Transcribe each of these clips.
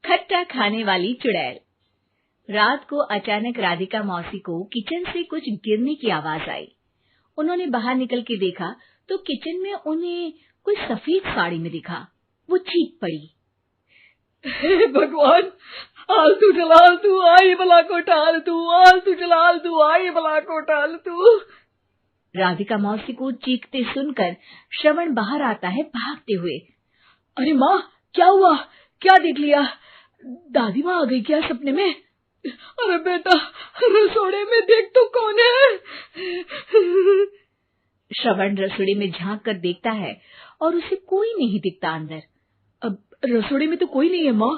खट्टा खाने वाली चुड़ैल। रात को अचानक राधिका मौसी को किचन से कुछ गिरने की आवाज आई। उन्होंने बाहर निकल के देखा तो किचन में उन्हें कोई सफेद साड़ी में दिखा। वो चीख पड़ी, हे भगवान, आलतू जलालतू आई भला को टालतू, आलतू जलालतू आई भला को टालतू। राधिका मौसी को चीखते सुनकर श्रवण बाहर आता है भागते हुए। अरे माँ, क्या हुआ? क्या देख लिया? दादी माँ आ गई क्या सपने में? अरे बेटा, रसोड़े में देख तो कौन है? श्रवण रसोड़े में झांक कर देखता है और उसे कोई नहीं दिखता अंदर। अब रसोड़े में तो कोई नहीं है माँ।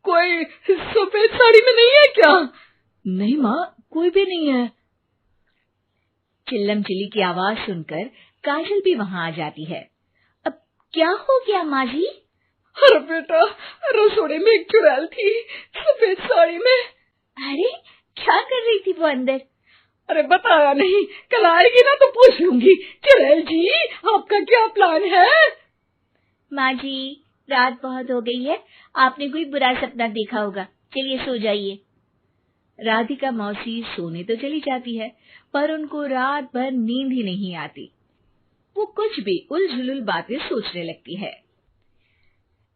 कोई सफेद साड़ी में नहीं है क्या? नहीं माँ, कोई भी नहीं है। चिल्लम चिल्ली की आवाज सुनकर काजल भी वहां आ जाती है। अब क्या हो गया माँ जी? अरे बेटा, रसोड़े में एक चुड़ैल थी सफेद साड़ी में। अरे क्या कर रही थी वो अंदर? अरे बताया नहीं, कल आएगी ना तो पूछ लूंगी। चुड़ैल जी, आपका क्या प्लान है? माँ जी, रात बहुत हो गई है, आपने कोई बुरा सपना देखा होगा, चलिए सो जाइए। राधिका मौसी सोने तो चली जाती है, पर उनको रात भर नींद ही नहीं आती। वो कुछ भी उलझुल बातें सोचने लगती है।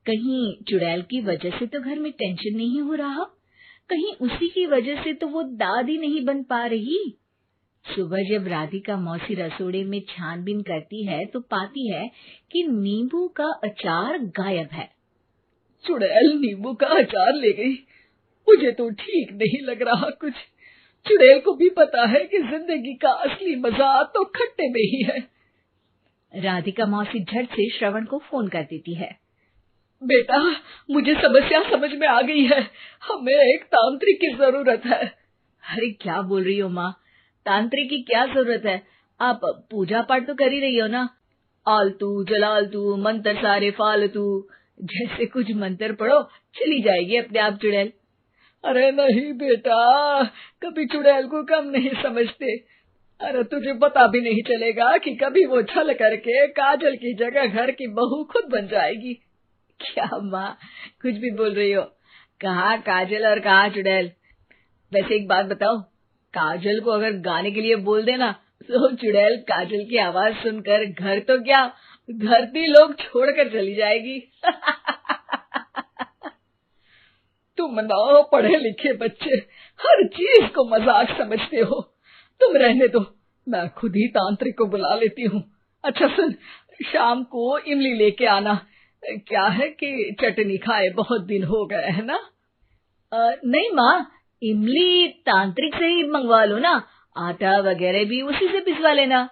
कहीं चुड़ैल की वजह से तो घर में टेंशन नहीं हो रहा, कहीं उसी की वजह से तो वो दादी नहीं बन पा रही। सुबह जब राधिका मौसी रसोड़े में छानबीन करती है तो पाती है कि नींबू का अचार गायब है। चुड़ैल नींबू का अचार ले गई, मुझे तो ठीक नहीं लग रहा कुछ। चुड़ैल को भी पता है कि जिंदगी का असली मजा तो खट्टे में ही है। राधिका मौसी झट से श्रवण को फोन कर देती है। बेटा, मुझे समस्या समझ में आ गई है, हमें एक तांत्रिक की जरूरत है। अरे क्या बोल रही हो माँ, तांत्रिक की क्या जरूरत है? आप पूजा पाठ तो कर ही रही हो ना। आलतू जलालतू मंत्र सारे फालतू जैसे कुछ मंत्र पढ़ो, चली जाएगी अपने आप चुड़ैल। अरे नहीं बेटा, कभी चुड़ैल को कम नहीं समझते। अरे तुझे पता भी नहीं चलेगा कि कभी वो छल करके काजल की जगह घर की बहू खुद बन जाएगी। क्या माँ, कुछ भी बोल रही हो? कहाँ काजल और कहाँ चुड़ैल? वैसे एक बात बताओ, काजल को अगर गाने के लिए बोल देना तो चुड़ैल काजल की आवाज सुनकर घर तो क्या, धरती लोग छोड़कर चली जाएगी। तुम ना पढ़े लिखे बच्चे हर चीज को मजाक समझते हो। तुम रहने दो, मैं खुद ही तांत्रिक को बुला लेती हूँ। अच्छा सुन, शाम को इमली लेके आना। क्या है कि चटनी खाए बहुत दिन हो गए है ना? नहीं माँ, इमली तांत्रिक से ही मंगवा लो ना, आटा वगैरह भी उसी से पिसवा लेना।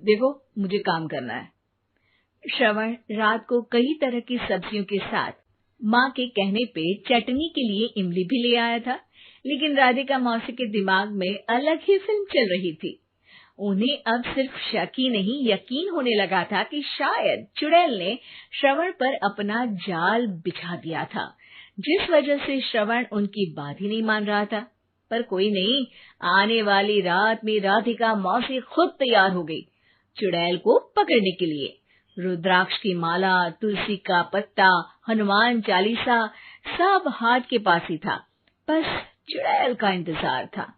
देखो मुझे काम करना है। श्रवण रात को कई तरह की सब्जियों के साथ माँ के कहने पे चटनी के लिए इमली भी ले आया था, लेकिन राधिका मौसी के दिमाग में अलग ही फिल्म चल रही थी। उन्हें अब सिर्फ शक ही नहीं यकीन होने लगा था कि शायद चुड़ैल ने श्रवण पर अपना जाल बिछा दिया था, जिस वजह से श्रवण उनकी बात ही नहीं मान रहा था। पर कोई नहीं, आने वाली रात में राधिका मौसी खुद तैयार हो गई चुड़ैल को पकड़ने के लिए। रुद्राक्ष की माला, तुलसी का पत्ता, हनुमान चालीसा सब हाथ के पास ही था, बस चुड़ैल का इंतजार था।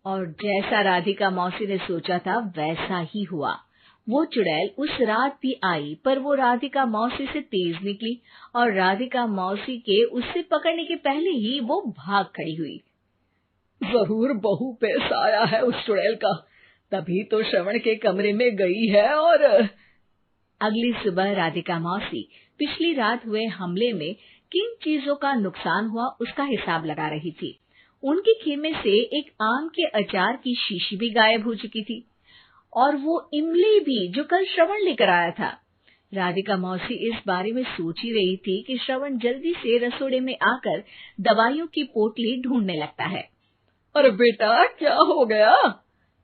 और जैसा राधिका मौसी ने सोचा था वैसा ही हुआ। वो चुड़ैल उस रात भी आई, पर वो राधिका मौसी से तेज निकली और राधिका मौसी के उससे पकड़ने के पहले ही वो भाग खड़ी हुई। जरूर बहू पे साया है उस चुड़ैल का, तभी तो श्रवण के कमरे में गई है। और अगली सुबह राधिका मौसी पिछली रात हुए हमले में किन चीजों का नुकसान हुआ उसका हिसाब लगा रही थी। उनके खेमे से एक आम के अचार की शीशी भी गायब हो चुकी थी और वो इमली भी जो कल श्रवण लेकर आया था। राधिका मौसी इस बारे में सोच ही रही थी कि श्रवण जल्दी से रसोड़े में आकर दवाइयों की पोटली ढूंढने लगता है। अरे बेटा, क्या हो गया?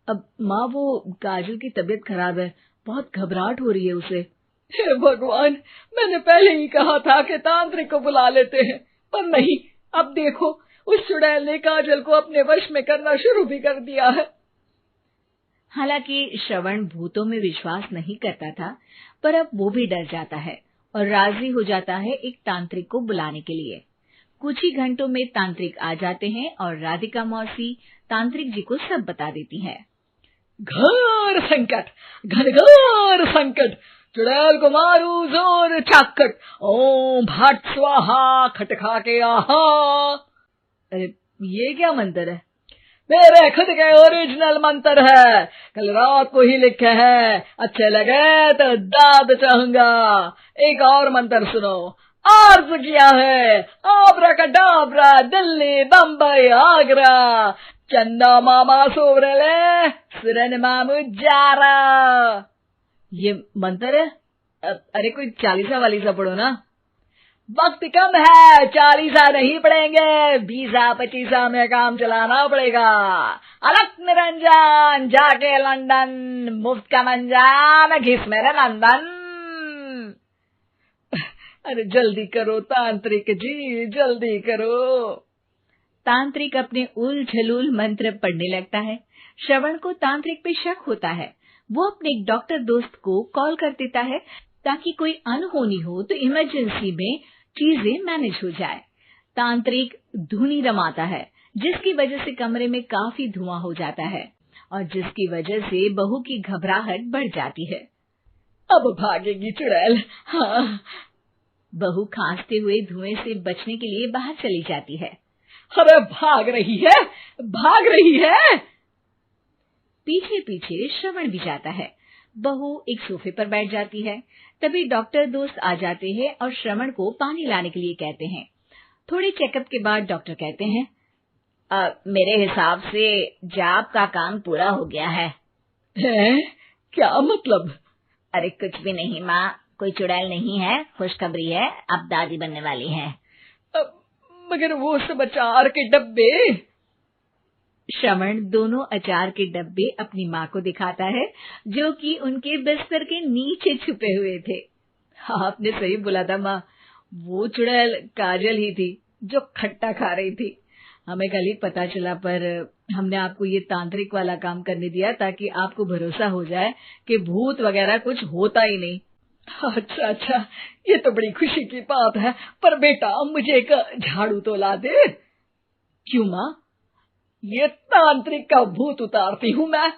अब माँ, वो काजल की तबीयत खराब है, बहुत घबराहट हो रही है उसे। हे भगवान, मैंने पहले ही कहा था कि तांत्रिक को बुला लेते हैं, पर नहीं, अब देखो उस चुड़ैल ने काजल को अपने वश में करना शुरू भी कर दिया है। हालांकि श्रवण भूतों में विश्वास नहीं करता था, पर अब वो भी डर जाता है। और राजी हो जाता है एक तांत्रिक को बुलाने के लिए। कुछ ही घंटों में तांत्रिक आ जाते हैं और राधिका मौसी तांत्रिक जी को सब बता देती है। घोर संकट, घनघोर संकट, चुड़ैल को मारू जोर चाकट, ओम भट स्वाहा खटखा के आहा। अरे ये क्या मंत्र है? मेरे खुद के ओरिजिनल मंत्र है, कल रात को ही लिखे हैं, अच्छे लगे तो दाद चाहूंगा। एक और मंत्र सुनो। अर्ज किया है आब्राकडाब्रा, दिल्ली बम्बई आगरा, चंदा मामा सोबरले सुरन मामू जारा। ये मंत्र है? अरे कोई 40 वालीसा पढ़ो ना। वक्त कम है, 40 नहीं पड़ेंगे, 20-25 में काम चलाना पड़ेगा। अलग निरंजन जाके लंदन, मुफ्त का मंजान घिस मेरे नंदन। अरे जल्दी करो तांत्रिक जी, जल्दी करो। तांत्रिक अपने उल झलूल मंत्र पढ़ने लगता है। श्रवण को तांत्रिक पे शक होता है। वो अपने एक डॉक्टर दोस्त को कॉल कर देता है ताकि कोई अनहोनी हो तो इमरजेंसी में चीजें मैनेज हो जाए। तांत्रिक धुनी रमाता है, जिसकी वजह से कमरे में काफी धुआं हो जाता है और जिसकी वजह से बहू की घबराहट बढ़ जाती है। अब भागेगी चुड़ैल। हाँ। बहू खांसते हुए धुएं से बचने के लिए बाहर चली जाती है। अरे भाग रही है, भाग रही है। पीछे पीछे श्रवण भी जाता है। बहू एक सोफे पर बैठ जाती है। तभी डॉक्टर दोस्त आ जाते हैं और श्रवण को पानी लाने के लिए कहते हैं। थोड़े चेकअप के बाद डॉक्टर कहते हैं, मेरे हिसाब से जाप का काम पूरा हो गया है। क्या मतलब? अरे कुछ भी नहीं माँ, कोई चुड़ैल नहीं है, खुशखबरी है, अब दादी बनने वाली है। मगर वो सब अचार के डब्बे। श्रवण दोनों अचार के डब्बे अपनी माँ को दिखाता है, जो कि उनके बिस्तर के नीचे छुपे हुए थे। आपने सही बोला था माँ, वो चुड़ैल काजल ही थी जो खट्टा खा रही थी। हमें कल ही पता चला, पर हमने आपको ये तांत्रिक वाला काम करने दिया ताकि आपको भरोसा हो जाए कि भूत वगैरह कुछ होता ही नहीं। अच्छा अच्छा, ये तो बड़ी खुशी की बात है। पर बेटा मुझे एक झाड़ू तो ला दे। क्यों माँ? ये तांत्रिक का भूत उतारती हूँ मैं।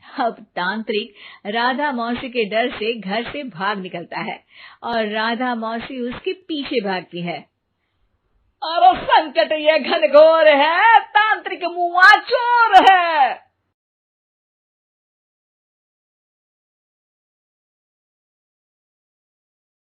अब तांत्रिक राधा मौसी के डर से घर से भाग निकलता है और राधा मौसी उसके पीछे भागती है। अरे संकट ये घनघोर है, तांत्रिक मुआ चोर है।